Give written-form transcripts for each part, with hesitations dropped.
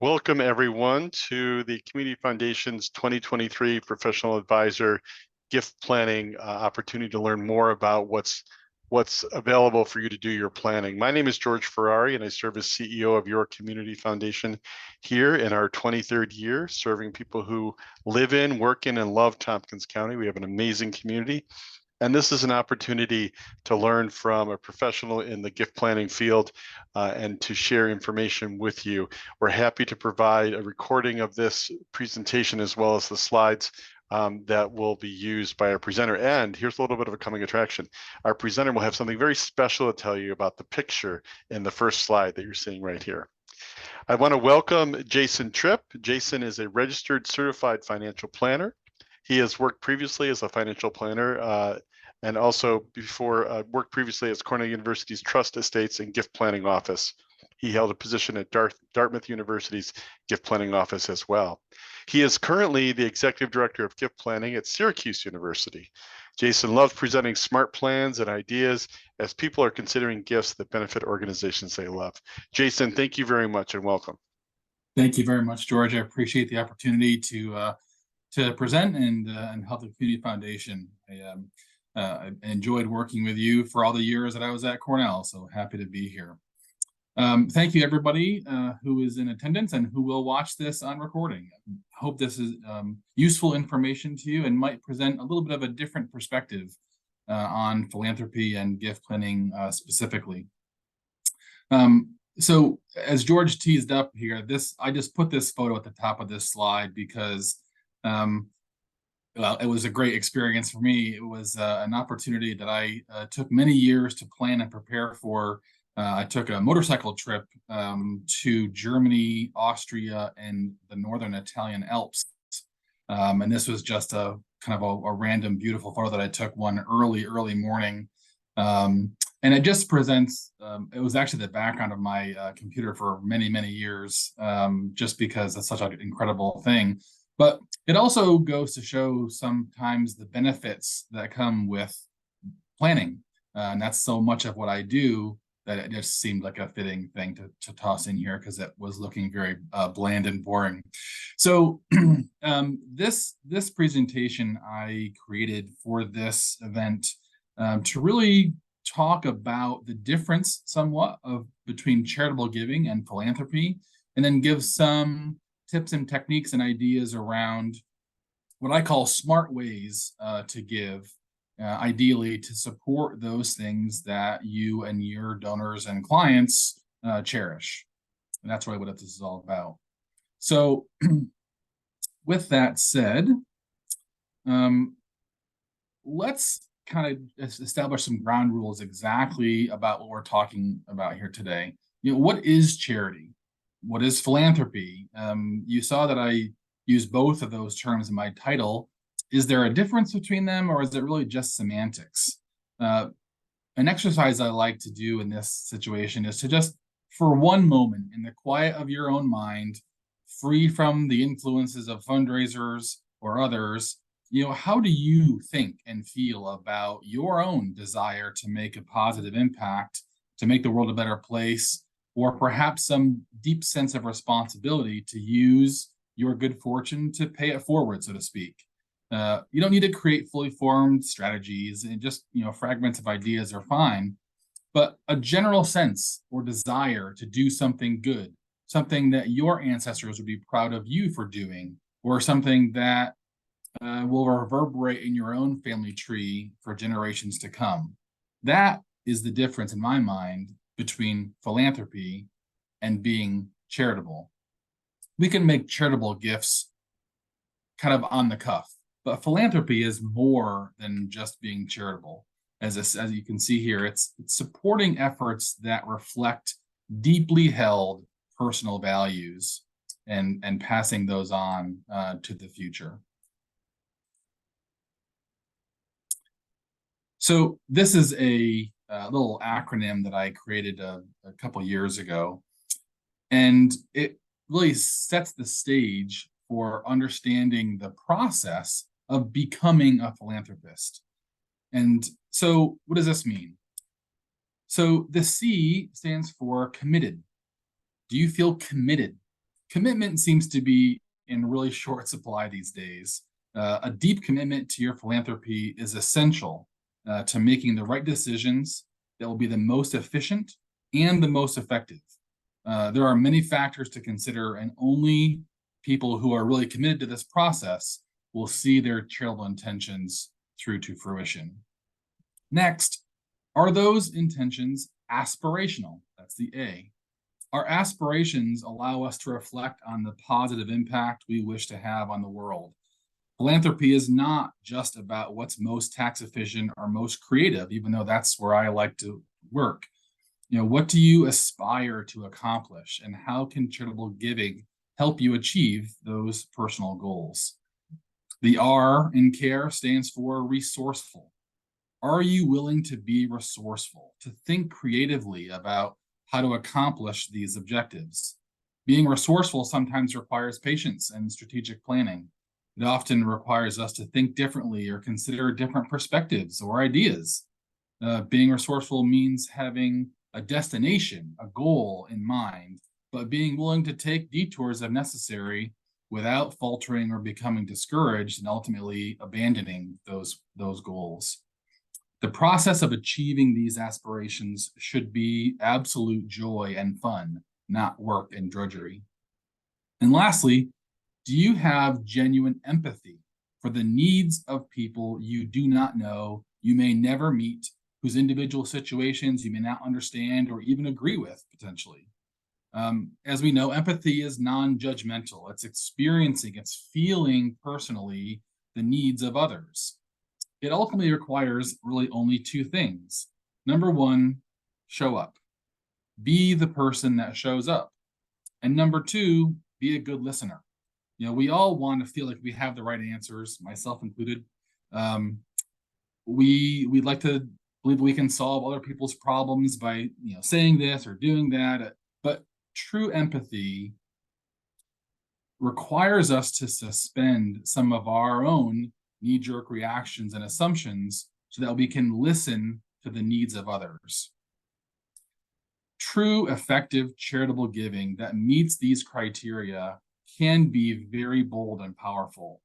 Welcome everyone to the Community Foundation's 2023 Professional Advisor Gift Planning opportunity to learn more about what's available for you to do your planning. My name is George Ferrari and I serve as CEO of Your Community Foundation here in our 23rd year, serving people who live in, work in, and love Tompkins County. We have an amazing community. And this is an opportunity to learn from a professional in the gift planning field and to share information with you. We're happy to provide a recording of this presentation as well as the slides that will be used by our presenter. And here's a little bit of a coming attraction. Our presenter will have something very special to tell you about the picture in the first slide that you're seeing right here. I want to welcome Jason Tripp. Jason is a registered certified financial planner. He has worked previously as a financial planner and also worked previously as Cornell University's Trust Estates and Gift Planning Office. He held a position at Dartmouth University's Gift Planning Office as well. He is currently the Executive Director of Gift Planning at Syracuse University. Jason loves presenting smart plans and ideas as people are considering gifts that benefit organizations they love. Jason, thank you very much and welcome. Thank you very much, George. I appreciate the opportunity to present and help the Community Foundation. I enjoyed working with you for all the years that I was at Cornell, so happy to be here. Thank you, everybody who is in attendance and who will watch this on recording. I hope this is useful information to you and might present a little bit of a different perspective on philanthropy and gift planning specifically. So as George teased up here, I just put this photo at the top of this slide because well, it was a great experience for me. It was an opportunity that I took many years to plan and prepare for. I took a motorcycle trip to Germany, Austria, and the northern Italian Alps. And this was just a kind of a random, beautiful photo that I took one early morning. And it just presents, it was actually the background of my computer for many years, just because it's such an incredible thing. But it also goes to show sometimes the benefits that come with planning. And that's so much of what I do that it just seemed like a fitting thing to toss in here because it was looking very bland and boring. So this presentation I created for this event to really talk about the difference somewhat between charitable giving and philanthropy, and then give some tips and techniques and ideas around what I call smart ways to give, ideally to support those things that you and your donors and clients cherish. And that's really what this is all about. So with that said, let's kind of establish some ground rules exactly about what we're talking about here today. What is charity? What is philanthropy? You saw that I use both of those terms in my title. Is there a difference between them, or is it really just semantics? An exercise I like to do in this situation is to just, for one moment, in the quiet of your own mind, free from the influences of fundraisers or others, how do you think and feel about your own desire to make a positive impact, to make the world a better place, or perhaps some deep sense of responsibility to use your good fortune to pay it forward, so to speak? You don't need to create fully formed strategies, and just fragments of ideas are fine, but a general sense or desire to do something good, something that your ancestors would be proud of you for doing, or something that will reverberate in your own family tree for generations to come. That is the difference in my mind between philanthropy and being charitable. We can make charitable gifts kind of on the cuff, but philanthropy is more than just being charitable. As you can see here, it's supporting efforts that reflect deeply held personal values and passing those on to the future. So this is a little acronym that I created a couple years ago, and it really sets the stage for understanding the process of becoming a philanthropist. And so what does this mean? So the C stands for committed. Do you feel committed Commitment seems to be in really short supply these days. A deep commitment to your philanthropy is essential to making the right decisions that will be the most efficient and the most effective. There are many factors to consider, and only people who are really committed to this process will see their charitable intentions through to fruition. Next, are those intentions aspirational? That's the A. Our aspirations allow us to reflect on the positive impact we wish to have on the world. Philanthropy is not just about what's most tax efficient or most creative, even though that's where I like to work. What do you aspire to accomplish, and how can charitable giving help you achieve those personal goals? The R in CARE stands for resourceful. Are you willing to be resourceful, to think creatively about how to accomplish these objectives? Being resourceful sometimes requires patience and strategic planning. It often requires us to think differently or consider different perspectives or ideas. Being resourceful means having a destination, a goal in mind, but being willing to take detours if necessary without faltering or becoming discouraged and ultimately abandoning those goals. The process of achieving these aspirations should be absolute joy and fun, not work and drudgery. And lastly, do you have genuine empathy for the needs of people you do not know, you may never meet, whose individual situations you may not understand or even agree with potentially? As we know, empathy is non-judgmental. It's experiencing, it's feeling personally the needs of others. It ultimately requires really only two things. Number one, show up. Be the person that shows up. And number two, be a good listener. We all want to feel like we have the right answers, myself included. We'd like to believe we can solve other people's problems by saying this or doing that. But true empathy requires us to suspend some of our own knee-jerk reactions and assumptions so that we can listen to the needs of others. True, effective charitable giving that meets these criteria can be very bold and powerful.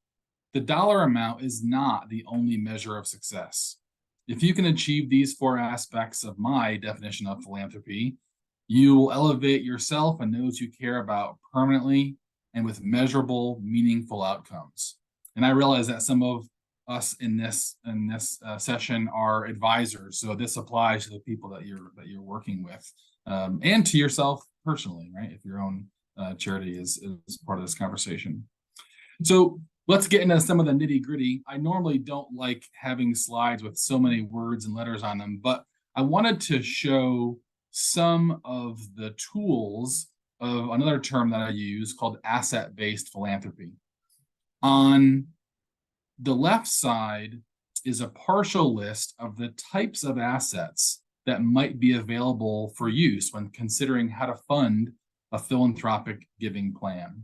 The dollar amount is not the only measure of success. If you can achieve these four aspects of my definition of philanthropy, you will elevate yourself and those you care about permanently and with measurable, meaningful outcomes. And I realize that some of us in this session are advisors, so this applies to the people that you're working with, and to yourself personally, right? If your own charity is part of this conversation. So let's get into some of the nitty gritty. I normally don't like having slides with so many words and letters on them, but I wanted to show some of the tools of another term that I use called asset-based philanthropy. On the left side is a partial list of the types of assets that might be available for use when considering how to fund a philanthropic giving plan.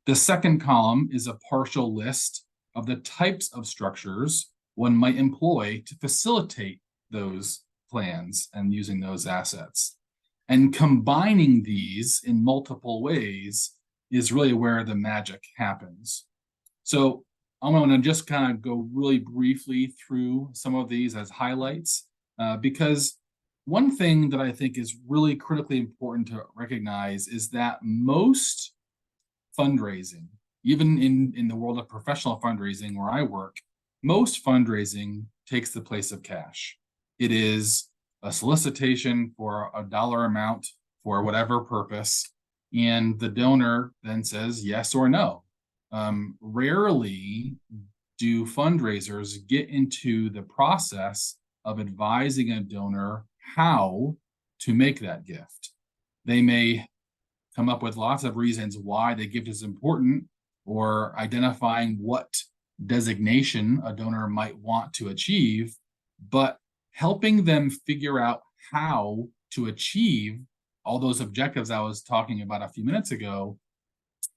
The second column is a partial list of the types of structures one might employ to facilitate those plans and using those assets. And combining these in multiple ways is really where the magic happens. So I'm going to just kind of go really briefly through some of these as highlights, because one thing that I think is really critically important to recognize is that most fundraising, even in the world of professional fundraising where I work, most fundraising takes the place of cash. It is a solicitation for a dollar amount for whatever purpose, and the donor then says yes or no. Rarely do fundraisers get into the process of advising a donor how to make that gift. They may come up with lots of reasons why the gift is important, or identifying what designation a donor might want to achieve, but helping them figure out how to achieve all those objectives I was talking about a few minutes ago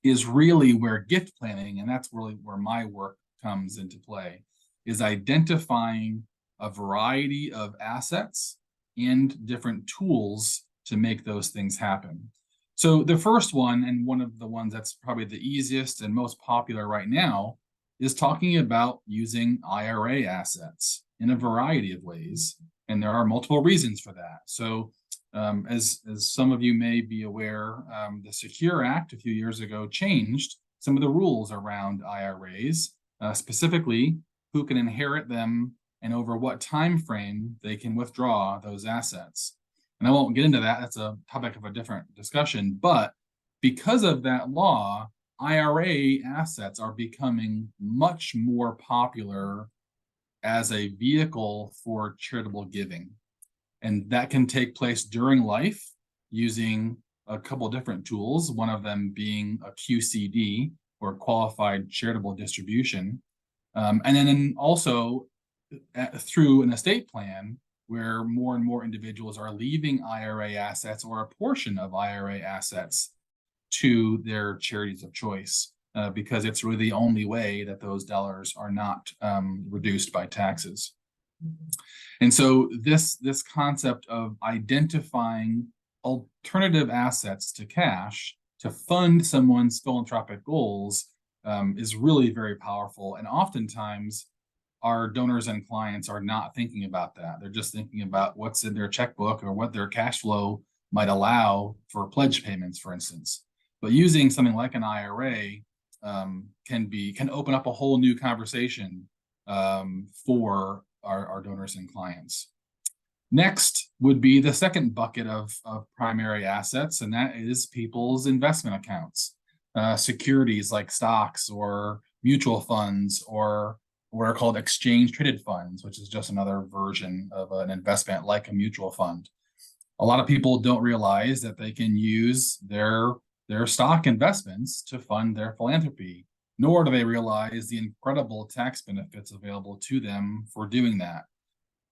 is really where gift planning, and that's really where my work comes into play, is identifying a variety of assets and different tools to make those things happen. So the first one, and one of the ones that's probably the easiest and most popular right now, is talking about using IRA assets in a variety of ways. And there are multiple reasons for that. So as some of you may be aware, the Secure Act a few years ago changed some of the rules around IRAs, specifically who can inherit them and over what time frame they can withdraw those assets. And I won't get into that. That's a topic of a different discussion. But because of that law, IRA assets are becoming much more popular as a vehicle for charitable giving. And that can take place during life using a couple different tools, one of them being a QCD, or qualified charitable distribution. And then also through an estate plan, where more and more individuals are leaving IRA assets or a portion of IRA assets to their charities of choice, because it's really the only way that those dollars are not reduced by taxes. And so this concept of identifying alternative assets to cash to fund someone's philanthropic goals is really very powerful. And oftentimes, our donors and clients are not thinking about that. They're just thinking about what's in their checkbook or what their cash flow might allow for pledge payments, for instance. But using something like an IRA can open up a whole new conversation for our donors and clients. Next would be the second bucket of primary assets, and that is people's investment accounts, securities like stocks or mutual funds, or what are called exchange traded funds, which is just another version of an investment like a mutual fund. A lot of people don't realize that they can use their stock investments to fund their philanthropy, nor do they realize the incredible tax benefits available to them for doing that.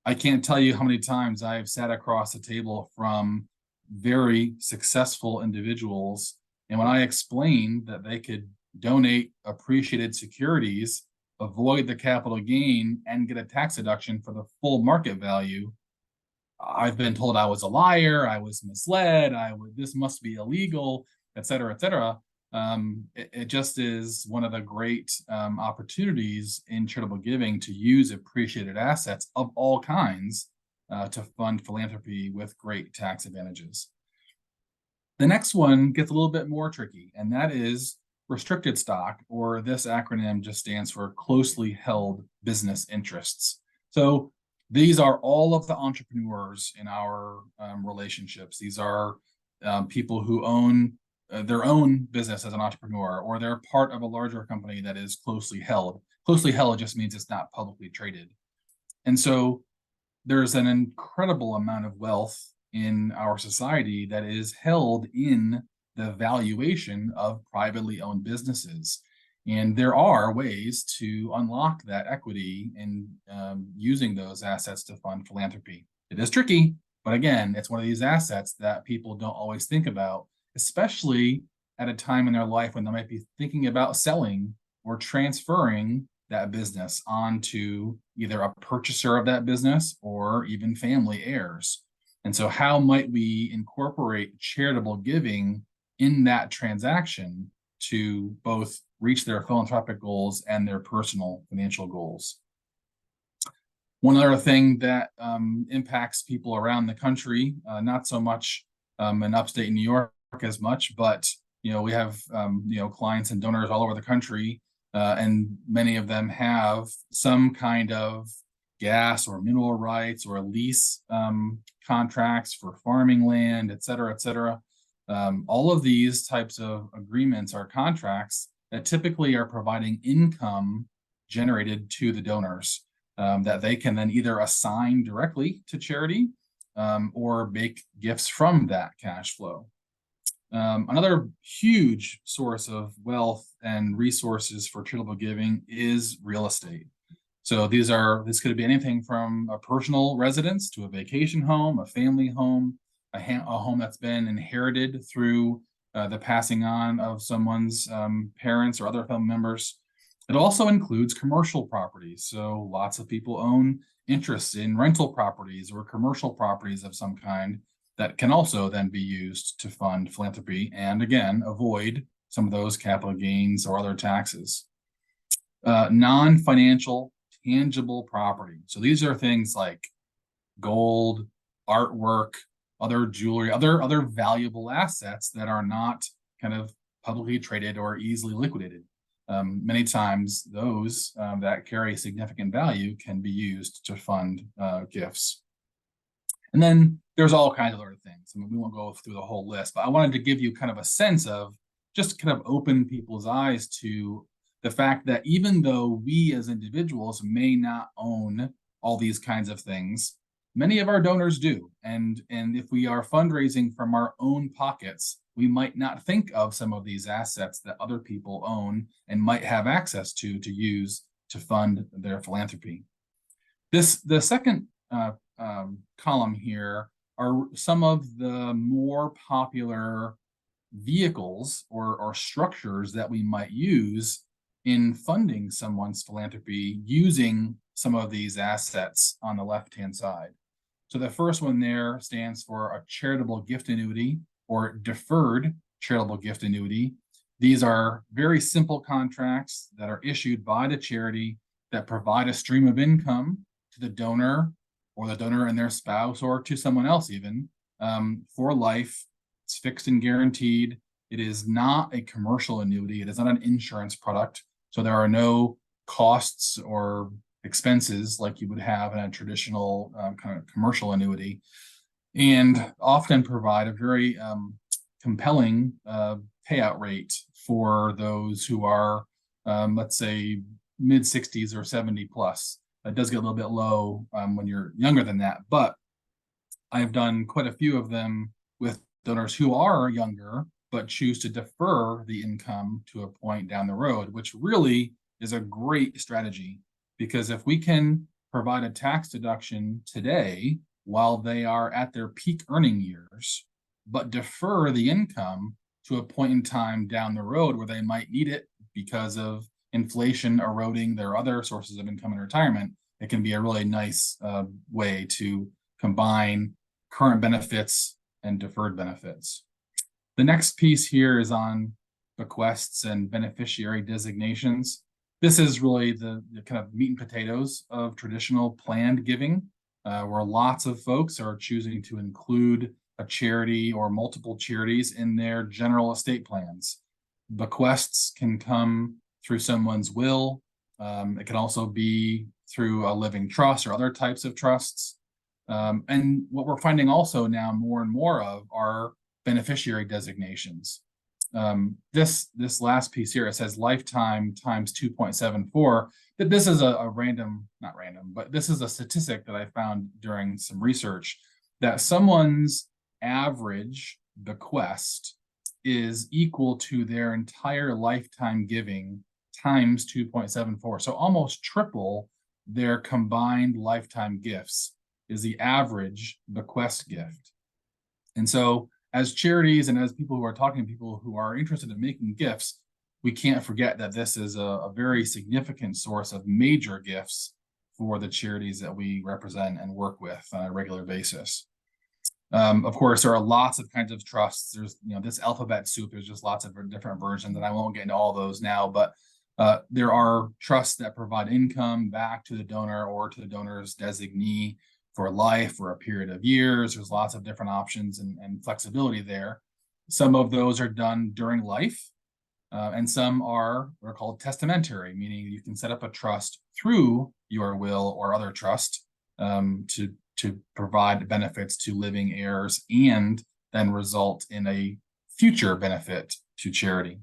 I can't tell you how many times I've sat across the table from very successful individuals, and when I explained that they could donate appreciated securities, avoid the capital gain, and get a tax deduction for the full market value, I've been told I was a liar, I was misled, this must be illegal, et cetera, et cetera. It just is one of the great opportunities in charitable giving to use appreciated assets of all kinds to fund philanthropy with great tax advantages. The next one gets a little bit more tricky, and that is restricted stock, or this acronym just stands for closely held business interests. So these are all of the entrepreneurs in our relationships. These are people who own their own business as an entrepreneur, or they're part of a larger company that is closely held. Closely held just means it's not publicly traded. And so there's an incredible amount of wealth in our society that is held in the valuation of privately owned businesses. And there are ways to unlock that equity in using those assets to fund philanthropy. It is tricky, but again, it's one of these assets that people don't always think about, especially at a time in their life when they might be thinking about selling or transferring that business onto either a purchaser of that business or even family heirs. And so how might we incorporate charitable giving in that transaction to both reach their philanthropic goals and their personal financial goals? One other thing that impacts people around the country, not so much in upstate New York as much, but we have clients and donors all over the country, and many of them have some kind of gas or mineral rights or lease contracts for farming land, et cetera, et cetera. All of these types of agreements are contracts that typically are providing income generated to the donors that they can then either assign directly to charity or make gifts from that cash flow. Another huge source of wealth and resources for charitable giving is real estate. So this could be anything from a personal residence to a vacation home, a family home, a home that's been inherited through the passing on of someone's parents or other family members. It also includes commercial properties. So lots of people own interests in rental properties or commercial properties of some kind. that can also then be used to fund philanthropy and, again, avoid some of those capital gains or other taxes. Non-financial tangible property. So these are things like gold, artwork, other jewelry, other valuable assets that are not kind of publicly traded or easily liquidated. Many times those that carry significant value can be used to fund gifts. And then there's all kinds of other things. I mean, we won't go through the whole list, but I wanted to give you kind of a sense of just kind of open people's eyes to the fact that even though we as individuals may not own all these kinds of things, many of our donors do. And if we are fundraising from our own pockets, we might not think of some of these assets that other people own and might have access to use to fund their philanthropy. The second column here are some of the more popular vehicles or structures that we might use in funding someone's philanthropy using some of these assets on the left-hand side. So the first one there stands for a charitable gift annuity or deferred charitable gift annuity. These are very simple contracts that are issued by the charity that provide a stream of income to the donor or the donor and their spouse or to someone else even for life. It's fixed and guaranteed. It is not a commercial annuity. It is not an insurance product. So there are no costs or expenses like you would have in a traditional kind of commercial annuity, and often provide a very compelling payout rate for those who are, let's say, mid 60s or 70 plus. It does get a little bit low when you're younger than that, but I've done quite a few of them with donors who are younger but choose to defer the income to a point down the road, which really is a great strategy. Because if we can provide a tax deduction today while they are at their peak earning years, but defer the income to a point in time down the road where they might need it because of inflation eroding their other sources of income in retirement, it can be a really nice way to combine current benefits and deferred benefits. The next piece here is on bequests and beneficiary designations. This is really the kind of meat and potatoes of traditional planned giving, where lots of folks are choosing to include a charity or multiple charities in their general estate plans. Bequests can come through someone's will. It can also be through a living trust or other types of trusts. And what we're finding also now more and more of are beneficiary designations. This last piece here, it says lifetime times 2.74. That this is a random, not random, but this is a statistic that I found during some research that someone's average bequest is equal to their entire lifetime giving times 2.74. So almost triple their combined lifetime gifts is the average bequest gift. And so as charities and as people who are talking to people who are interested in making gifts, we can't forget that this is a very significant source of major gifts for the charities that we represent and work with on a regular basis. Of course, there are lots of kinds of trusts. There's, this alphabet soup. There's just lots of different versions, and I won't get into all those now, but there are trusts that provide income back to the donor or to the donor's designee for life or a period of years. There's lots of different options and flexibility there. Some of those are done during life, and some are what are called testamentary, meaning you can set up a trust through your will or other trust to provide benefits to living heirs and then result in a future benefit to charity.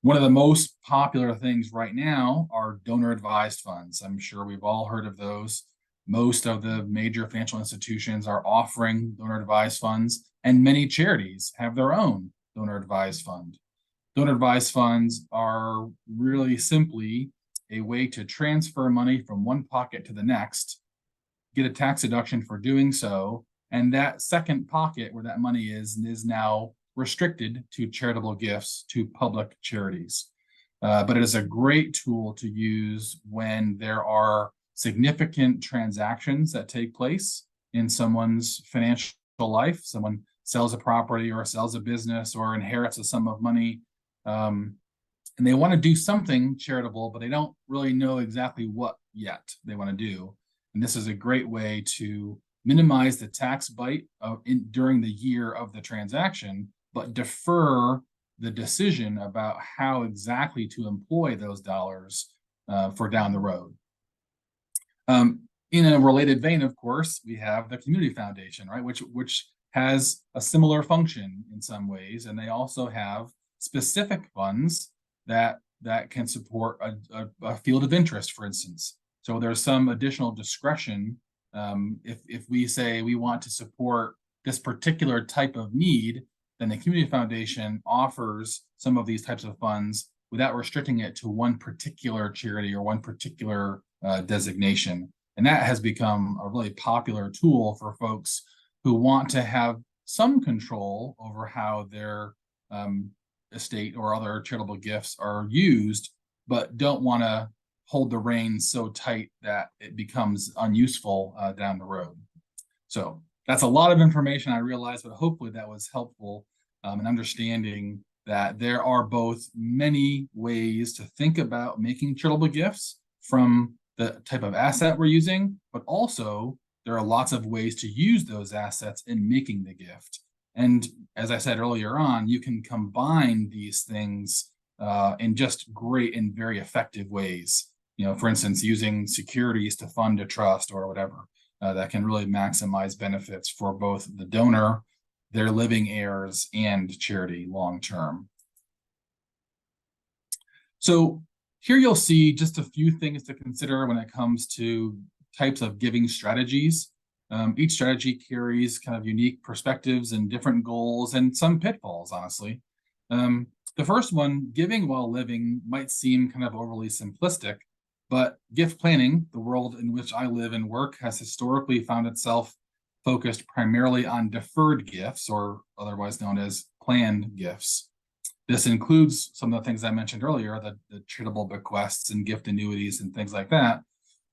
One of the most popular things right now are donor advised funds. I'm sure we've all heard of those. Most of the major financial institutions are offering donor advised funds, and many charities have their own donor advised fund. Donor advised funds are really simply a way to transfer money from one pocket to the next, get a tax deduction for doing so, and that second pocket where that money is now restricted to charitable gifts to public charities. But it is a great tool to use when there are significant transactions that take place in someone's financial life. Someone sells a property or sells a business or inherits a sum of money, and they want to do something charitable, but they don't really know exactly what yet they want to do. And this is a great way to minimize the tax bite during the year of the transaction, but defer the decision about how exactly to employ those dollars for down the road. In a related vein, of course, we have the community foundation, right, which has a similar function in some ways, and they also have specific funds that can support a field of interest, for instance. So there's some additional discretion if we say we want to support this particular type of need, then the community foundation offers some of these types of funds without restricting it to one particular charity or one particular designation. And that has become a really popular tool for folks who want to have some control over how their estate or other charitable gifts are used, but don't want to hold the reins so tight that it becomes unuseful down the road. So that's a lot of information, I realize, but hopefully that was helpful in understanding that there are both many ways to think about making charitable gifts from the type of asset we're using, but also there are lots of ways to use those assets in making the gift. And as I said earlier on, you can combine these things in just great and very effective ways. You know, for instance, using securities to fund a trust or whatever that can really maximize benefits for both the donor, their living heirs, and charity long term. So here you'll see just a few things to consider when it comes to types of giving strategies. Each strategy carries kind of unique perspectives and different goals and some pitfalls, honestly. The first one, giving while living, might seem kind of overly simplistic, but gift planning, the world in which I live and work, has historically found itself focused primarily on deferred gifts, or otherwise known as planned gifts. This includes some of the things I mentioned earlier, the charitable bequests and gift annuities and things like that.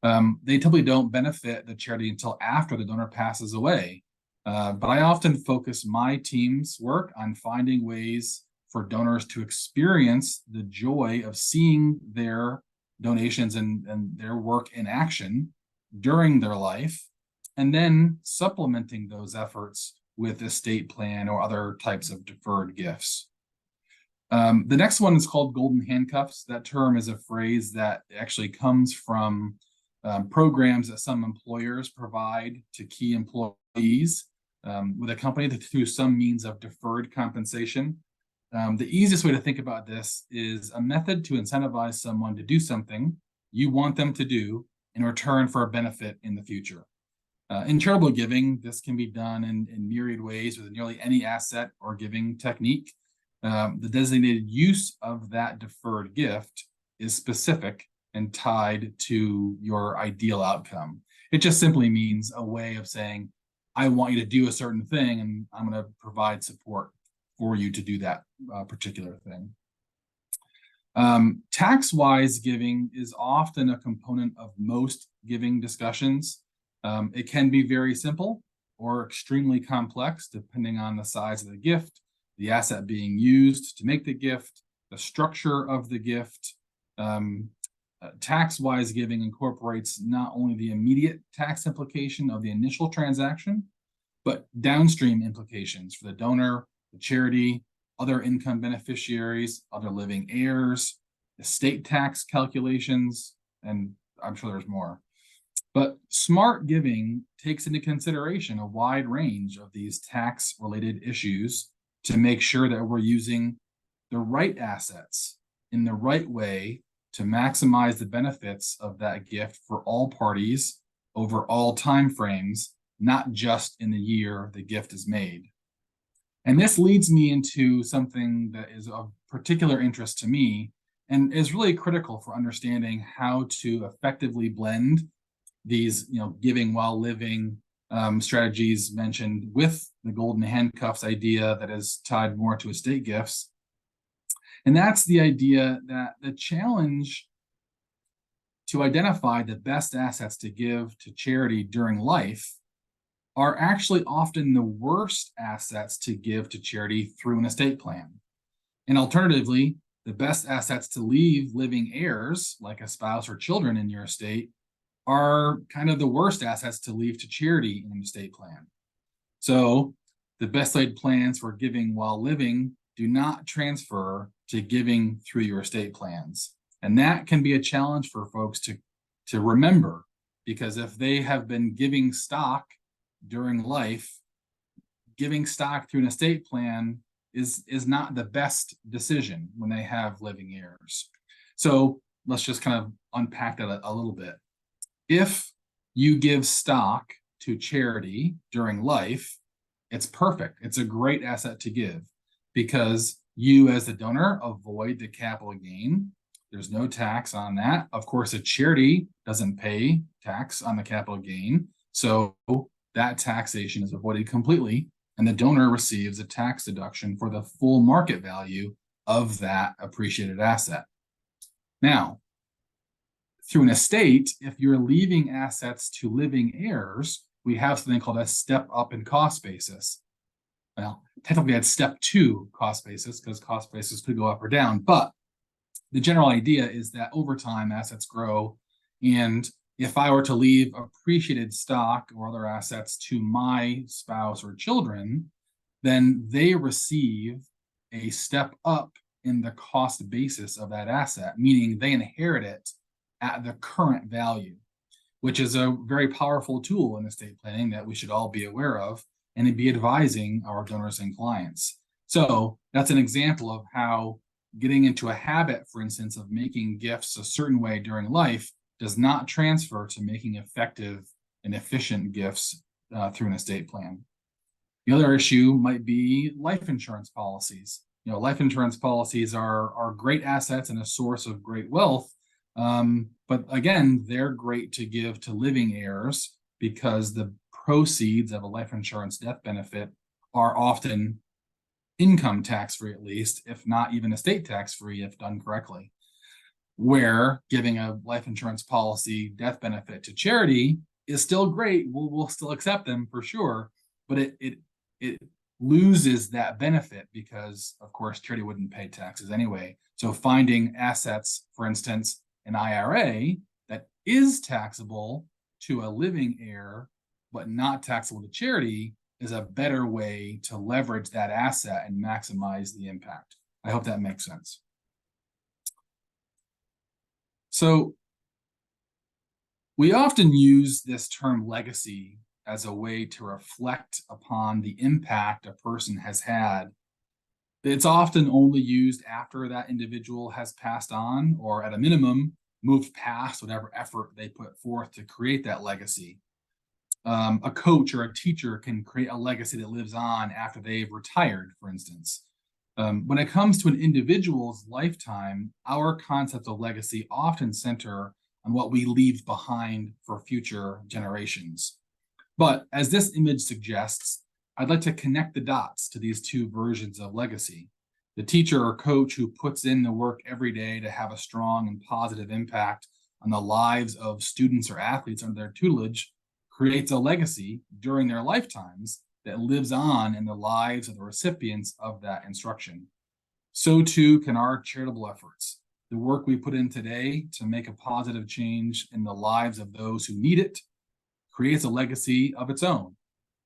They typically don't benefit the charity until after the donor passes away. But I often focus my team's work on finding ways for donors to experience the joy of seeing their donations and their work in action during their life, and then supplementing those efforts with estate plan or other types of deferred gifts. The next one is called golden handcuffs. That term is a phrase that actually comes from programs that some employers provide to key employees with a company through some means of deferred compensation. The easiest way to think about this is a method to incentivize someone to do something you want them to do in return for a benefit in the future. In charitable giving, this can be done in myriad ways with nearly any asset or giving technique. The designated use of that deferred gift is specific and tied to your ideal outcome. It just simply means a way of saying, I want you to do a certain thing, and I'm going to provide support for you to do that particular thing. Tax-wise giving is often a component of most giving discussions. It can be very simple or extremely complex, depending on the size of the gift, the asset being used to make the gift, the structure of the gift. Tax-wise giving incorporates not only the immediate tax implication of the initial transaction, but downstream implications for the donor, the charity, other income beneficiaries, other living heirs, estate tax calculations, and I'm sure there's more. But smart giving takes into consideration a wide range of these tax-related issues to make sure that we're using the right assets in the right way to maximize the benefits of that gift for all parties over all timeframes, not just in the year the gift is made. And this leads me into something that is of particular interest to me and is really critical for understanding how to effectively blend these, giving while living strategies mentioned with the golden handcuffs idea that is tied more to estate gifts. And that's the idea that the challenge to identify the best assets to give to charity during life are actually often the worst assets to give to charity through an estate plan. And alternatively, the best assets to leave living heirs, like a spouse or children in your estate, are kind of the worst assets to leave to charity in an estate plan. So the best laid plans for giving while living do not transfer to giving through your estate plans. And that can be a challenge for folks to remember, because if they have been giving stock during life, giving stock through an estate plan is not the best decision when they have living heirs. So let's just kind of unpack that a little bit. If you give stock to charity during life, it's perfect. It's a great asset to give because you as the donor avoid the capital gain. There's no tax on that. Of course, a charity doesn't pay tax on the capital gain. So that taxation is avoided completely, and the donor receives a tax deduction for the full market value of that appreciated asset. Now, through an estate, if you're leaving assets to living heirs, we have something called a step up in cost basis. Well, technically that's step 2 cost basis, because cost basis could go up or down, but the general idea is that over time assets grow, and if I were to leave appreciated stock or other assets to my spouse or children, then they receive a step up in the cost basis of that asset, meaning they inherit it at the current value, which is a very powerful tool in estate planning that we should all be aware of and be advising our donors and clients. So that's an example of how getting into a habit, for instance, of making gifts a certain way during life does not transfer to making effective and efficient gifts through an estate plan. The other issue might be life insurance policies. Life insurance policies are great assets and a source of great wealth. But again, they're great to give to living heirs because the proceeds of a life insurance death benefit are often income tax-free, at least, if not even estate tax-free if done correctly. Where giving a life insurance policy death benefit to charity is still great. We'll still accept them for sure, but it loses that benefit because, of course, charity wouldn't pay taxes anyway. So finding assets, for instance, an IRA that is taxable to a living heir, but not taxable to charity, is a better way to leverage that asset and maximize the impact. I hope that makes sense. So we often use this term legacy as a way to reflect upon the impact a person has had. It's often only used after that individual has passed on, or at a minimum, moved past whatever effort they put forth to create that legacy. A coach or a teacher can create a legacy that lives on after they've retired, for instance. When it comes to an individual's lifetime, our concept of legacy often center on what we leave behind for future generations. But as this image suggests, I'd like to connect the dots to these two versions of legacy. The teacher or coach who puts in the work every day to have a strong and positive impact on the lives of students or athletes under their tutelage creates a legacy during their lifetimes that lives on in the lives of the recipients of that instruction. So too can our charitable efforts. The work we put in today to make a positive change in the lives of those who need it creates a legacy of its own.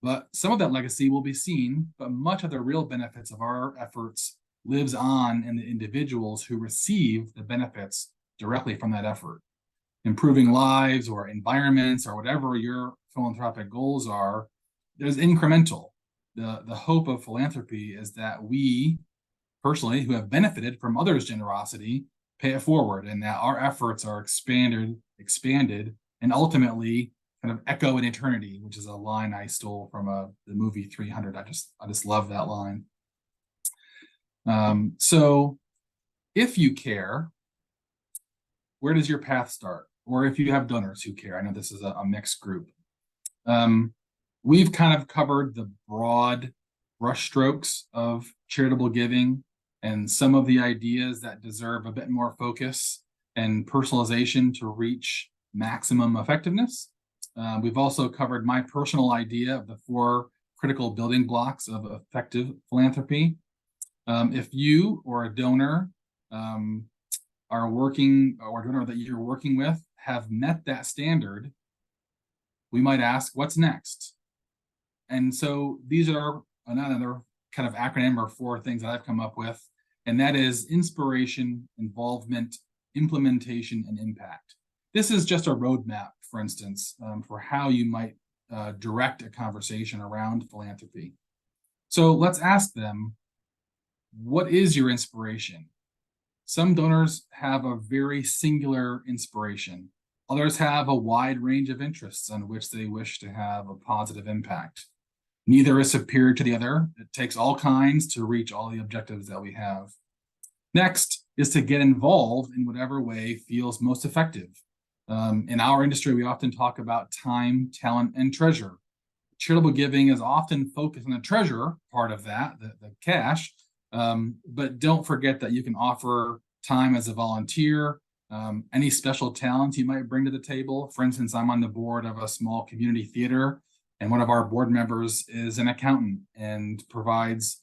But some of that legacy will be seen, but much of the real benefits of our efforts lives on in the individuals who receive the benefits directly from that effort. Improving lives or environments or whatever your philanthropic goals are, there's incremental. The hope of philanthropy is that we personally, who have benefited from others' generosity, pay it forward, and that our efforts are expanded, and ultimately kind of echo in eternity, which is a line I stole from the movie 300. I just love that line. So if you care, where does your path start? Or if you have donors who care, I know this is a mixed group. We've kind of covered the broad brushstrokes of charitable giving and some of the ideas that deserve a bit more focus and personalization to reach maximum effectiveness. We've also covered my personal idea of the 4 critical building blocks of effective philanthropy. If you or a donor are working, or a donor that you're working with have met that standard, we might ask, what's next? And so these are another kind of acronym or 4 things that I've come up with, and that is inspiration, involvement, implementation, and impact. This is just a roadmap, for instance, for how you might direct a conversation around philanthropy. So let's ask them, what is your inspiration? Some donors have a very singular inspiration. Others have a wide range of interests on which they wish to have a positive impact. Neither is superior to the other. It takes all kinds to reach all the objectives that we have. Next is to get involved in whatever way feels most effective. In our industry, we often talk about time, talent, and treasure. Charitable giving is often focused on the treasure part of that, the cash, but don't forget that you can offer time as a volunteer, any special talents you might bring to the table. For instance, I'm on the board of a small community theater, and one of our board members is an accountant and provides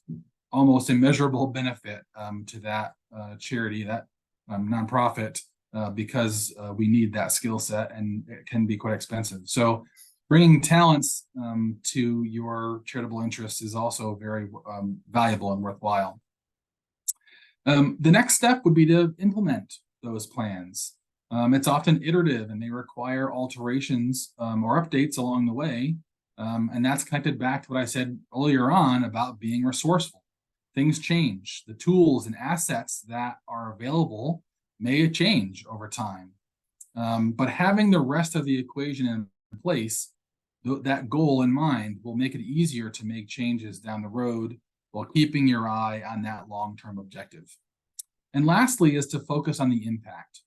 almost immeasurable benefit to that charity, that nonprofit, because we need that skill set, and it can be quite expensive. So bringing talents to your charitable interests is also very valuable and worthwhile. The next step would be to implement those plans. It's often iterative, and they require alterations or updates along the way. And that's connected back to what I said earlier on about being resourceful. Things change. The tools and assets that are available may change over time. But having the rest of the equation in place, that goal in mind, will make it easier to make changes down the road while keeping your eye on that long-term objective. And lastly is to focus on the impact.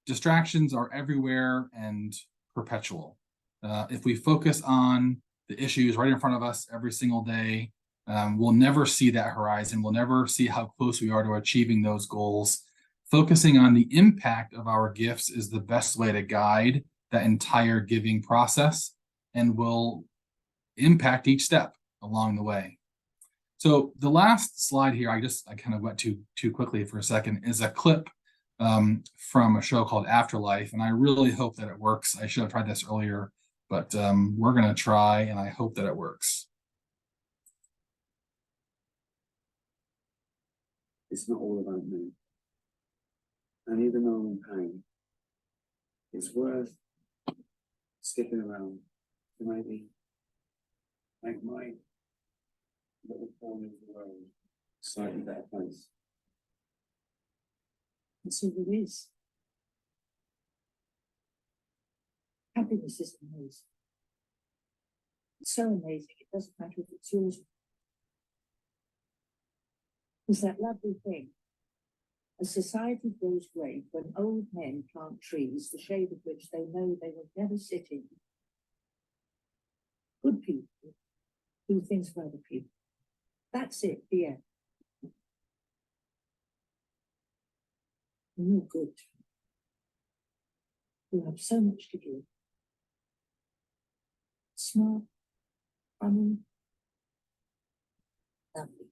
Distractions are everywhere and perpetual. If we focus on the issues right in front of us every single day, we'll never see that horizon. We'll never see how close we are to achieving those goals. Focusing on the impact of our gifts is the best way to guide that entire giving process, and will impact each step along the way. So the last slide here, I kind of went too quickly for a second, is a clip from a show called Afterlife, and I really hope that it works. I should have tried this earlier, but we're going to try, and I hope that it works. It's not all about me. And even though I'm in pain, it's worth skipping around to maybe make my little corner of the world a slightly better place. That's all it is. Happiness is amazing. It's so amazing, it doesn't matter if it's yours. It's that lovely thing. A society grows great when old men plant trees, the shade of which they know they will never sit in. Good people do things for other people. That's it, the end. And you're good. You have so much to give. Smart, funny, lovely.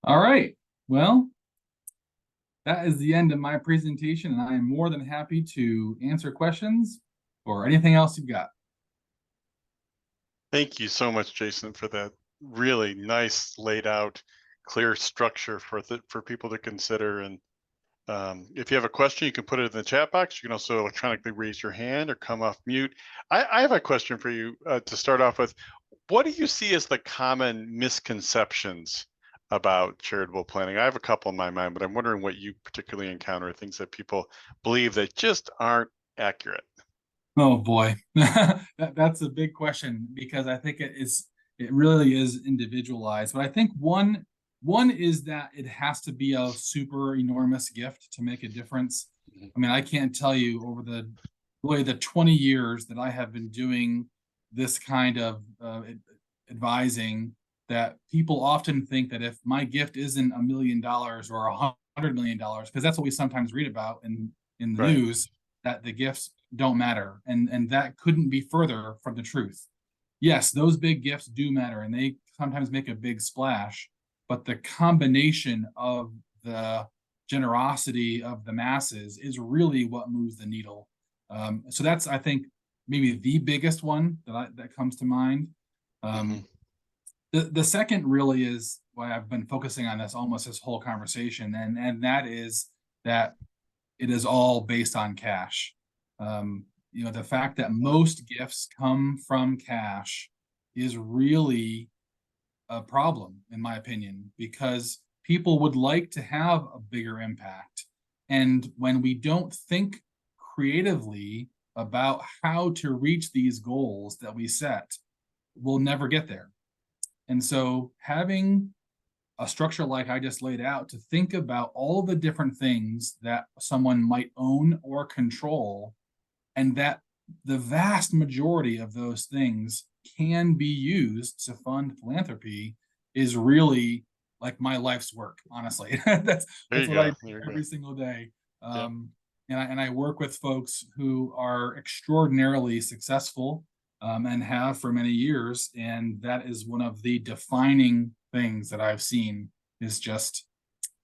All right, well, that is the end of my presentation, and I am more than happy to answer questions or anything else you've got. Thank you so much, Jason, for that really nice laid out, clear structure for people to consider. And if you have a question, you can put it in the chat box. You can also electronically raise your hand or come off mute. I have a question for you to start off with. What do you see as the common misconceptions about charitable planning? I have a couple in my mind, but I'm wondering what you particularly encounter, things that people believe that just aren't accurate. Oh boy, that's a big question, because I think it really is individualized. But I think one is that it has to be a super enormous gift to make a difference. I mean, I can't tell you over the 20 years that I have been doing this kind of advising, that people often think that if my gift isn't $1 million or $100 million, because that's what we sometimes read about in the Right. news, that the gifts don't matter. And that couldn't be further from the truth. Yes, those big gifts do matter, and they sometimes make a big splash, but the combination of the generosity of the masses is really what moves the needle. So that's, I think, maybe the biggest one that comes to mind. The second really is why I've been focusing on this almost this whole conversation, and that is that it is all based on cash. The fact that most gifts come from cash is really a problem, in my opinion, because people would like to have a bigger impact. And when we don't think creatively about how to reach these goals that we set, we'll never get there. And so having a structure like I just laid out to think about all the different things that someone might own or control, and that the vast majority of those things can be used to fund philanthropy, is really like my life's work, honestly. that's what I do every single day. And I work with folks who are extraordinarily successful, and have for many years. And that is one of the defining things that I've seen, is just,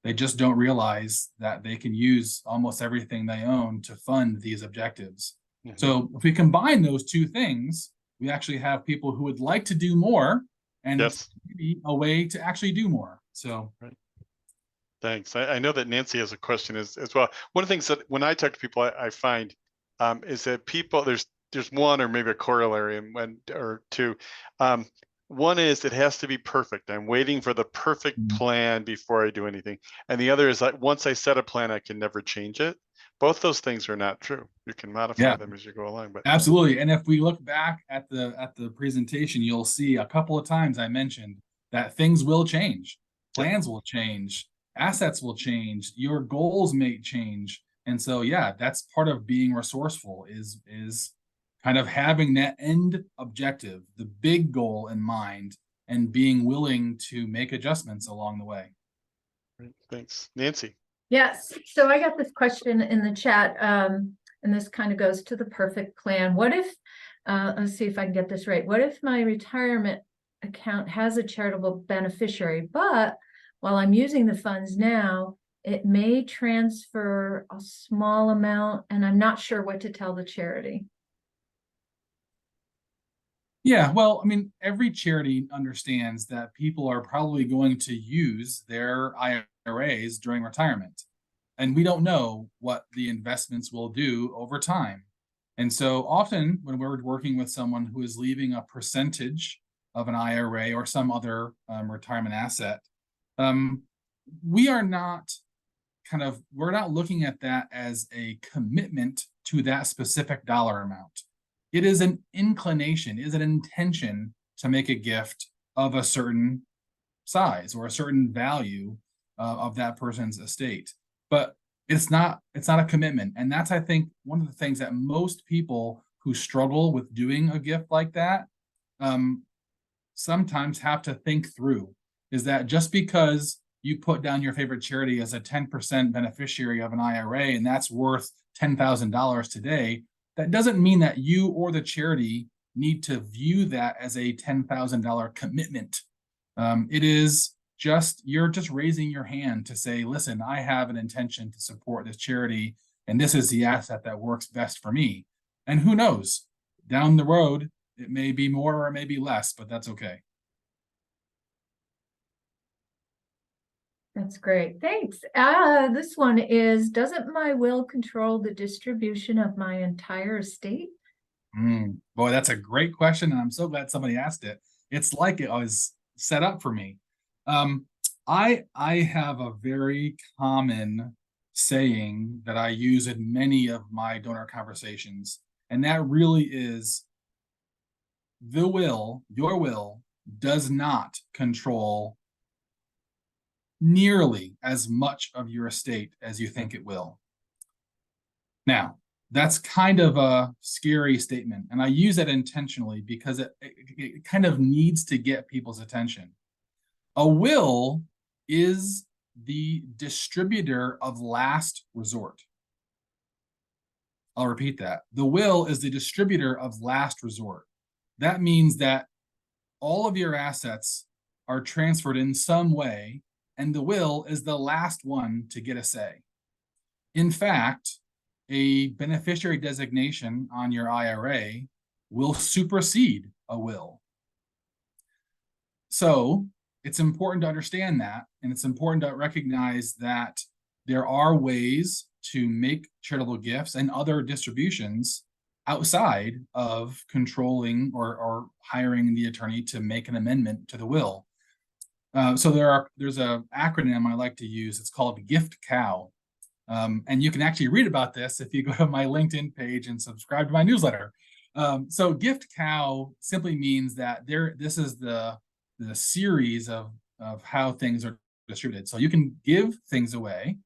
they just don't realize that they can use almost everything they own to fund these objectives. So if we combine those two things, we actually have people who would like to do more, and maybe a way to actually do more. So. Thanks. I know that Nancy has a question as well. One of the things that when I talk to people, I find is that people, there's one or maybe a corollary or two. One is it has to be perfect. I'm waiting for the perfect plan before I do anything. And the other is like, once I set a plan, I can never change it. Both those things are not true. You can modify them as you go along. But absolutely. And if we look back at the presentation, you'll see a couple of times I mentioned that things will change, plans will change, assets will change, your goals may change. And so, that's part of being resourceful, is kind of having that end objective, the big goal in mind, and being willing to make adjustments along the way. Great. Thanks. Nancy. Yes. So I got this question in the chat, and this kind of goes to the perfect plan. What if, let's see if I can get this right. What if my retirement account has a charitable beneficiary, but while I'm using the funds now, it may transfer a small amount, and I'm not sure what to tell the charity? Yeah, well, I mean, every charity understands that people are probably going to use their IRAs during retirement, and we don't know what the investments will do over time. And so often when we're working with someone who is leaving a percentage of an IRA or some other retirement asset, we're not looking at that as a commitment to that specific dollar amount. It is an inclination, is an intention to make a gift of a certain size or a certain value of that person's estate. But it's not a commitment. And that's, I think, one of the things that most people who struggle with doing a gift like that sometimes have to think through, is that just because you put down your favorite charity as a 10% beneficiary of an IRA, and that's worth $10,000 today, that doesn't mean that you or the charity need to view that as a $10,000 commitment. It is just, you're just raising your hand to say, listen, I have an intention to support this charity, and this is the asset that works best for me. And who knows, down the road, it may be more or it may be less, but that's okay. That's great. Thanks. This one is, doesn't my will control the distribution of my entire estate? Boy, that's a great question, and I'm so glad somebody asked it. It's like it was set up for me. I have a very common saying that I use in many of my donor conversations, and that really is, your will does not control nearly as much of your estate as you think it will. Now, that's kind of a scary statement, and I use that intentionally because it kind of needs to get people's attention. A will is the distributor of last resort. I'll repeat that. The will is the distributor of last resort. That means that all of your assets are transferred in some way, and the will is the last one to get a say. In fact, a beneficiary designation on your IRA will supersede a will. So it's important to understand that, and it's important to recognize that there are ways to make charitable gifts and other distributions outside of controlling or hiring the attorney to make an amendment to the will. So there's an acronym I like to use. It's called Gift Cow. And you can actually read about this if you go to my LinkedIn page and subscribe to my newsletter. So Gift Cow simply means that this is the series of how things are distributed. So you can give things away.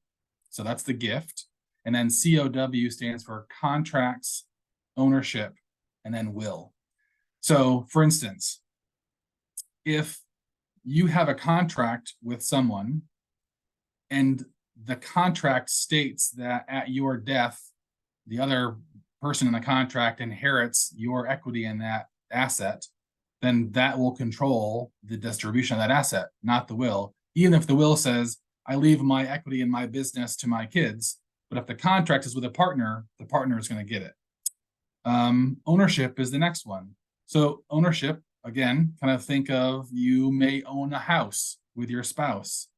So that's the gift. And then COW stands for contracts, ownership, and then will. So for instance, if you have a contract with someone and the contract states that at your death, the other person in the contract inherits your equity in that asset, then that will control the distribution of that asset, not the will. Even if the will says, I leave my equity in my business to my kids, but if the contract is with a partner, the partner is going to get it. Ownership is the next one. So ownership, again, kind of think of you may own a house with your spouse.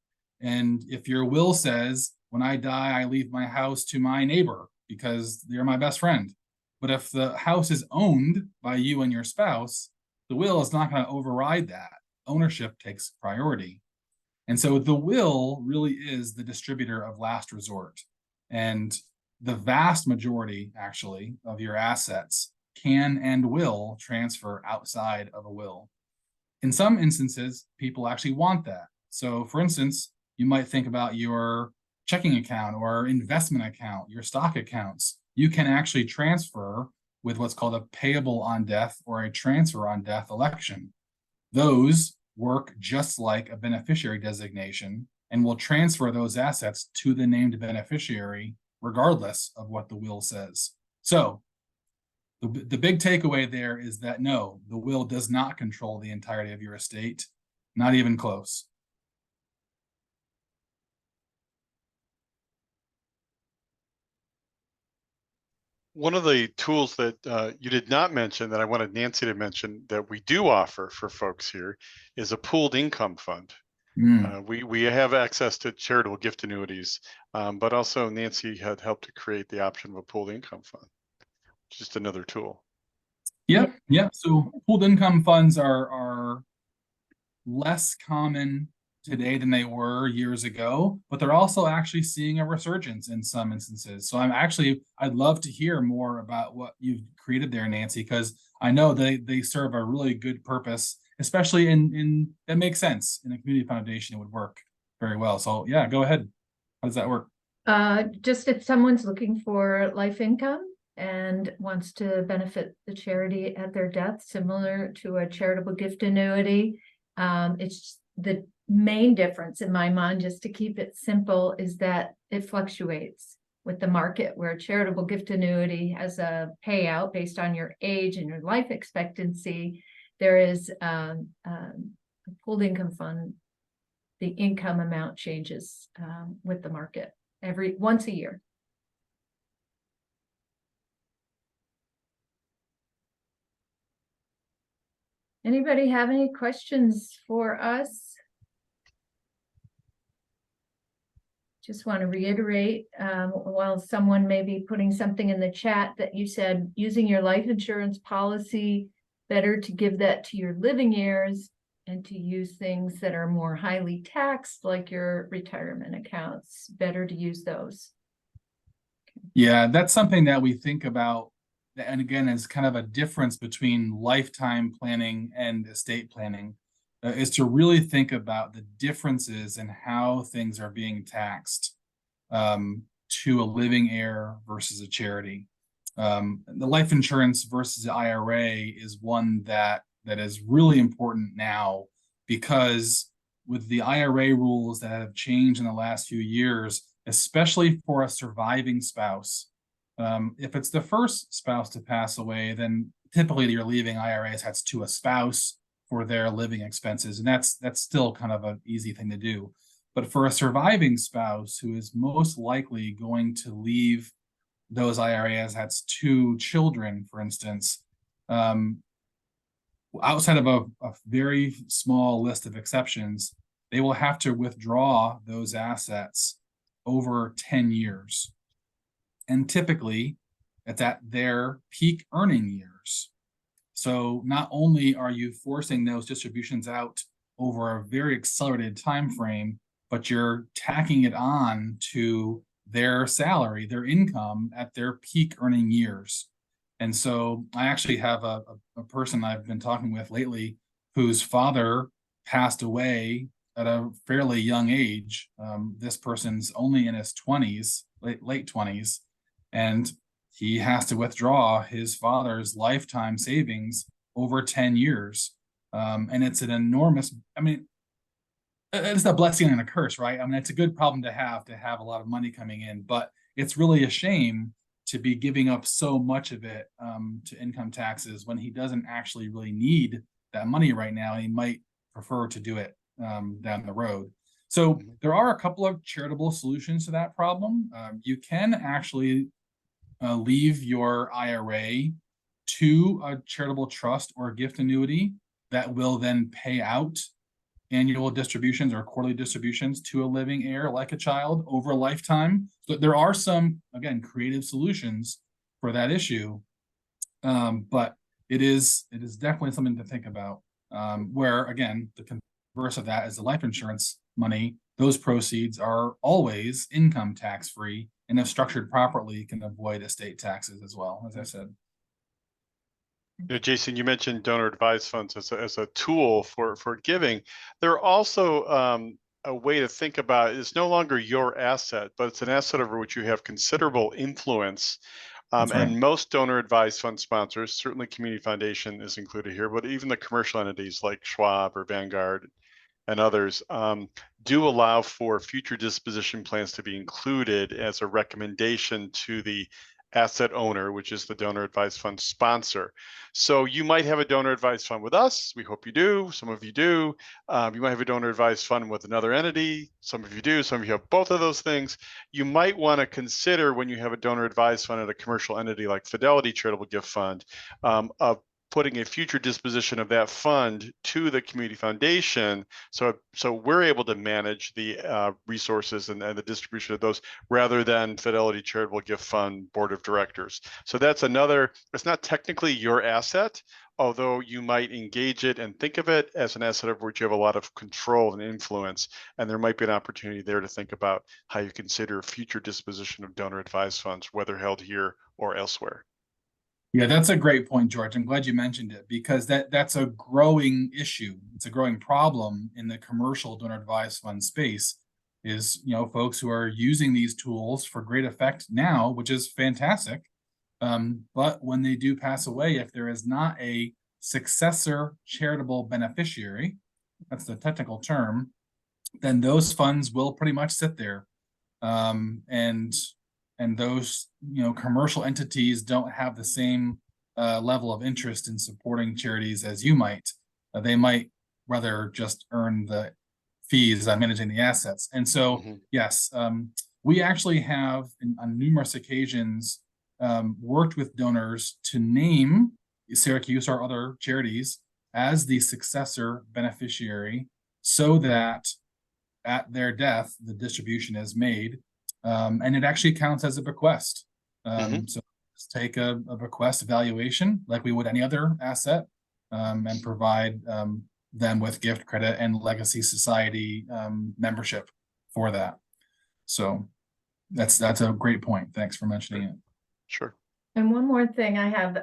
And if your will says, when I die, I leave my house to my neighbor because they're my best friend. But if the house is owned by you and your spouse, the will is not going to override that. Ownership takes priority. And so the will really is the distributor of last resort. And the vast majority, actually, of your assets can and will transfer outside of a will. In some instances, people actually want that. So for instance, you might think about your checking account or investment account, your stock accounts. You can actually transfer with what's called a payable on death or a transfer on death election. Those work just like a beneficiary designation and will transfer those assets to the named beneficiary regardless of what the will says. So the big takeaway there is that no, the will does not control the entirety of your estate, not even close. One of the tools that you did not mention that I wanted Nancy to mention that we do offer for folks here is a pooled income fund. We have access to charitable gift annuities, but also Nancy had helped to create the option of a pooled income fund. Just another tool. Yep. So pooled income funds are less common today than they were years ago, but they're also actually seeing a resurgence in some instances. So I'd love to hear more about what you've created there, Nancy, because I know they serve a really good purpose, especially in that makes sense in a community foundation. It would work very well. So yeah, go ahead. How does that work? Just if someone's looking for life income and wants to benefit the charity at their death, similar to a charitable gift annuity, it's the main difference in my mind, just to keep it simple, is that it fluctuates with the market, where a charitable gift annuity has a payout based on your age and your life expectancy. There is a pooled income fund. The income amount changes with the market once a year. Anybody have any questions for us? Just want to reiterate, while someone may be putting something in the chat, that you said using your life insurance policy, better to give that to your living years and to use things that are more highly taxed, like your retirement accounts, better to use those. Yeah, that's something that we think about. And again, is kind of a difference between lifetime planning and estate planning, is to really think about the differences in how things are being taxed to a living heir versus a charity. The life insurance versus the IRA is one that is really important now, because with the IRA rules that have changed in the last few years, especially for a surviving spouse. If it's the first spouse to pass away, then typically you're leaving IRA assets to a spouse for their living expenses, and that's still kind of an easy thing to do. But for a surviving spouse who is most likely going to leave those IRA assets to children, for instance, outside of a very small list of exceptions, they will have to withdraw those assets over 10 years. And typically, it's at their peak earning years. So not only are you forcing those distributions out over a very accelerated time frame, but you're tacking it on to their salary, their income at their peak earning years. And so I actually have a person I've been talking with lately whose father passed away at a fairly young age. This person's only in his 20s, late 20s, and he has to withdraw his father's lifetime savings over 10 years. And it's an enormous, I mean, it's a blessing and a curse, right? I mean, it's a good problem to have a lot of money coming in, but it's really a shame to be giving up so much of it to income taxes when he doesn't actually really need that money right now. He might prefer to do it down the road. So there are a couple of charitable solutions to that problem. You can actually leave your IRA to a charitable trust or gift annuity that will then pay out annual distributions or quarterly distributions to a living heir like a child over a lifetime. So there are some, again, creative solutions for that issue, but it is definitely something to think about. Where, again, the converse of that is the life insurance money. Those proceeds are always income tax free, and if structured properly, can avoid estate taxes as well, as I said. Jason, you mentioned donor advised funds as a tool for giving. They're also a way to think about it's no longer your asset, but it's an asset over which you have considerable influence. Right. And most donor advised fund sponsors, certainly Community Foundation is included here, but even the commercial entities like Schwab or Vanguard and others do allow for future disposition plans to be included as a recommendation to the asset owner, which is the donor advised fund sponsor. So you might have a donor advised fund with us. We hope you do. Some of you do. You might have a donor advised fund with another entity. Some of you do. Some of you have both of those things. You might want to consider when you have a donor advised fund at a commercial entity like Fidelity Charitable Gift Fund, of putting a future disposition of that fund to the community foundation, so we're able to manage the resources and the distribution of those rather than Fidelity Charitable Gift Fund Board of Directors. So that's another, it's not technically your asset, although you might engage it and think of it as an asset over which you have a lot of control and influence. And there might be an opportunity there to think about how you consider future disposition of donor advised funds, whether held here or elsewhere. Yeah, that's a great point, George. I'm glad you mentioned it because that's a growing issue. It's a growing problem in the commercial donor advised fund space is, folks who are using these tools for great effect now, which is fantastic. But when they do pass away, if there is not a successor charitable beneficiary, that's the technical term, then those funds will pretty much sit there. And those, commercial entities don't have the same level of interest in supporting charities as you might. They might rather just earn the fees on managing the assets. And so, yes, we actually have on numerous occasions worked with donors to name Syracuse or other charities as the successor beneficiary so that at their death, the distribution is made. And it actually counts as a bequest. So let's take a bequest evaluation like we would any other asset and provide them with gift credit and legacy society membership for that. So that's a great point. Thanks for mentioning it. Sure. And one more thing I have,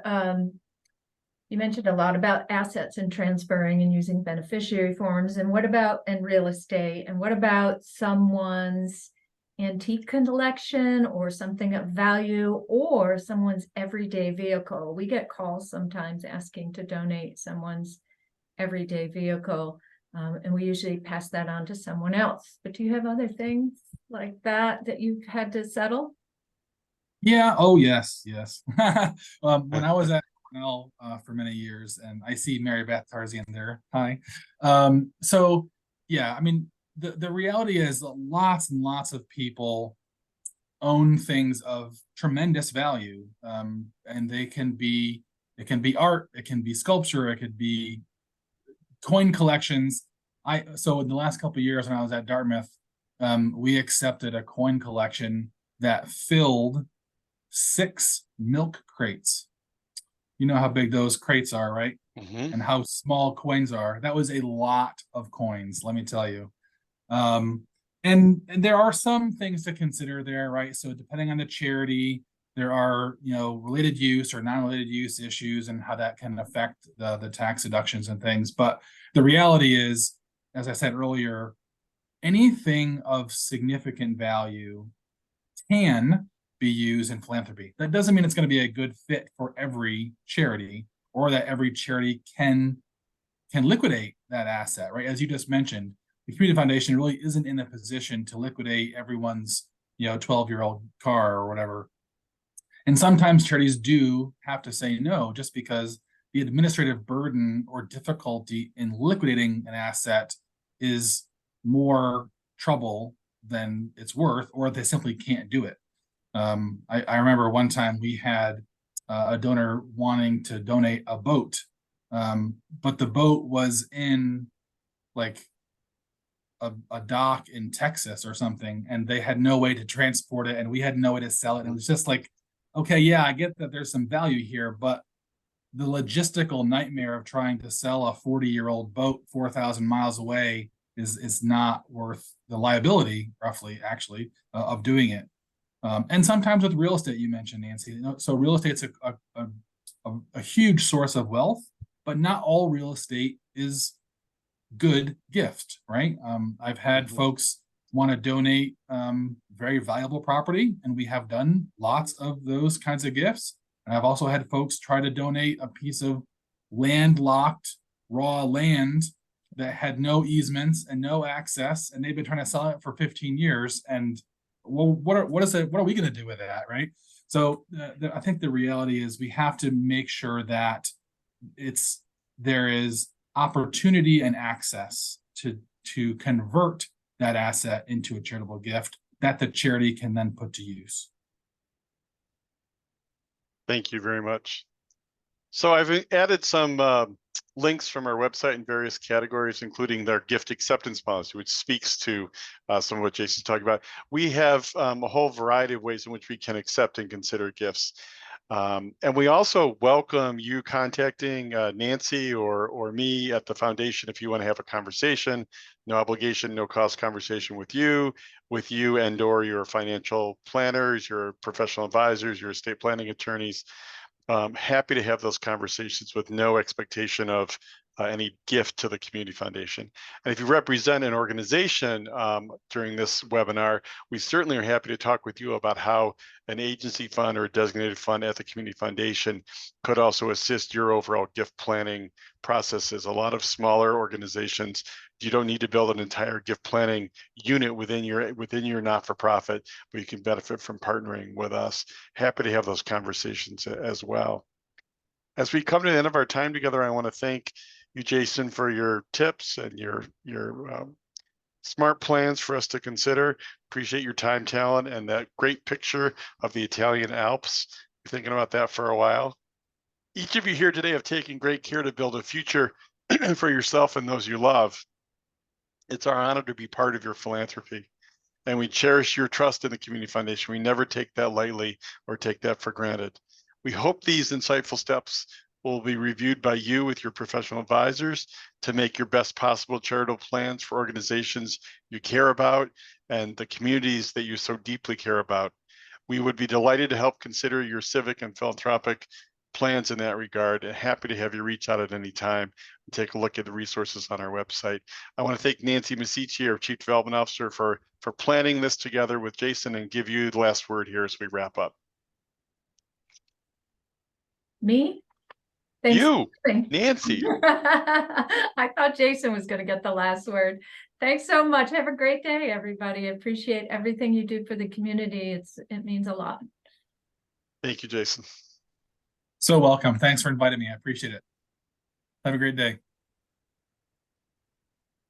you mentioned a lot about assets and transferring and using beneficiary forms. And what about in real estate? And what about someone's antique collection or something of value or someone's everyday vehicle? We get calls sometimes asking to donate someone's everyday vehicle. And we usually pass that on to someone else. But do you have other things like that you've had to settle? Yeah. Oh, yes. Yes. When I was at Cornell for many years, and I see Mary Beth Tarzian there. Hi. So, yeah, I mean, the reality is that lots and lots of people own things of tremendous value, and it can be art, it can be sculpture, it could be coin collections. So in the last couple of years when I was at Dartmouth, we accepted a coin collection that filled 6 milk crates. You know how big those crates are, right? Mhm. And how small coins are. That was a lot of coins, let me tell you. And there are some things to consider there, right? So depending on the charity, there are, related use or non-related use issues and how that can affect the tax deductions and things. But the reality is, as I said earlier, anything of significant value can be used in philanthropy. That doesn't mean it's going to be a good fit for every charity, or that every charity can liquidate that asset, right? As you just mentioned, the community foundation really isn't in a position to liquidate everyone's 12-year-old car or whatever. And sometimes charities do have to say no, just because the administrative burden or difficulty in liquidating an asset is more trouble than it's worth, or they simply can't do it. I remember one time we had a donor wanting to donate a boat, but the boat was in like a dock in Texas or something, and they had no way to transport it, and we had no way to sell it. And it was just like, okay, yeah, I get that there's some value here, but the logistical nightmare of trying to sell a 40-year-old boat 4,000 miles away is not worth the liability, roughly, actually, of doing it. And sometimes with real estate, you mentioned, Nancy, so real estate's a huge source of wealth, but not all real estate is good gift, right? I've had folks want to donate very valuable property, and we have done lots of those kinds of gifts. And I've also had folks try to donate a piece of landlocked raw land that had no easements and no access, and they've been trying to sell it for 15 years. And well, what are we going to do with that, right? So I think the reality is we have to make sure that there is opportunity and access to convert that asset into a charitable gift that the charity can then put to use. Thank you very much. So I've added some links from our website in various categories, including their gift acceptance policy, which speaks to some of what Jason's talking about. We have a whole variety of ways in which we can accept and consider gifts. And we also welcome you contacting Nancy or me at the foundation if you want to have a conversation. No obligation, no cost conversation with you and or your financial planners, your professional advisors, your estate planning attorneys. Happy to have those conversations with no expectation of any gift to the community foundation. And if you represent an organization during this webinar, we certainly are happy to talk with you about how an agency fund or a designated fund at the community foundation could also assist your overall gift planning processes. A lot of smaller organizations, you don't need to build an entire gift planning unit within your not-for-profit, but you can benefit from partnering with us. Happy to have those conversations as well. As we come to the end of our time together, I want to thank you, Jason, for your tips and your smart plans for us to consider. Appreciate your time, talent, and that great picture of the Italian Alps. Been thinking about that for a while. Each of you here today have taken great care to build a future for yourself and those you love. It's our honor to be part of your philanthropy, and we cherish your trust in the Community Foundation. We never take that lightly or take that for granted. We hope these insightful steps will be reviewed by you with your professional advisors to make your best possible charitable plans for organizations you care about and the communities that you so deeply care about. We would be delighted to help consider your civic and philanthropic plans in that regard, and happy to have you reach out at any time and take a look at the resources on our website. I want to thank Nancy Massicci, our Chief Development Officer, for planning this together with Jason, and give you the last word here as we wrap up. Me? Thanks. You, for listening. Nancy. I thought Jason was gonna get the last word. Thanks so much. Have a great day, everybody. Appreciate everything you do for the community. It means a lot. Thank you, Jason. So welcome. Thanks for inviting me. I appreciate it. Have a great day.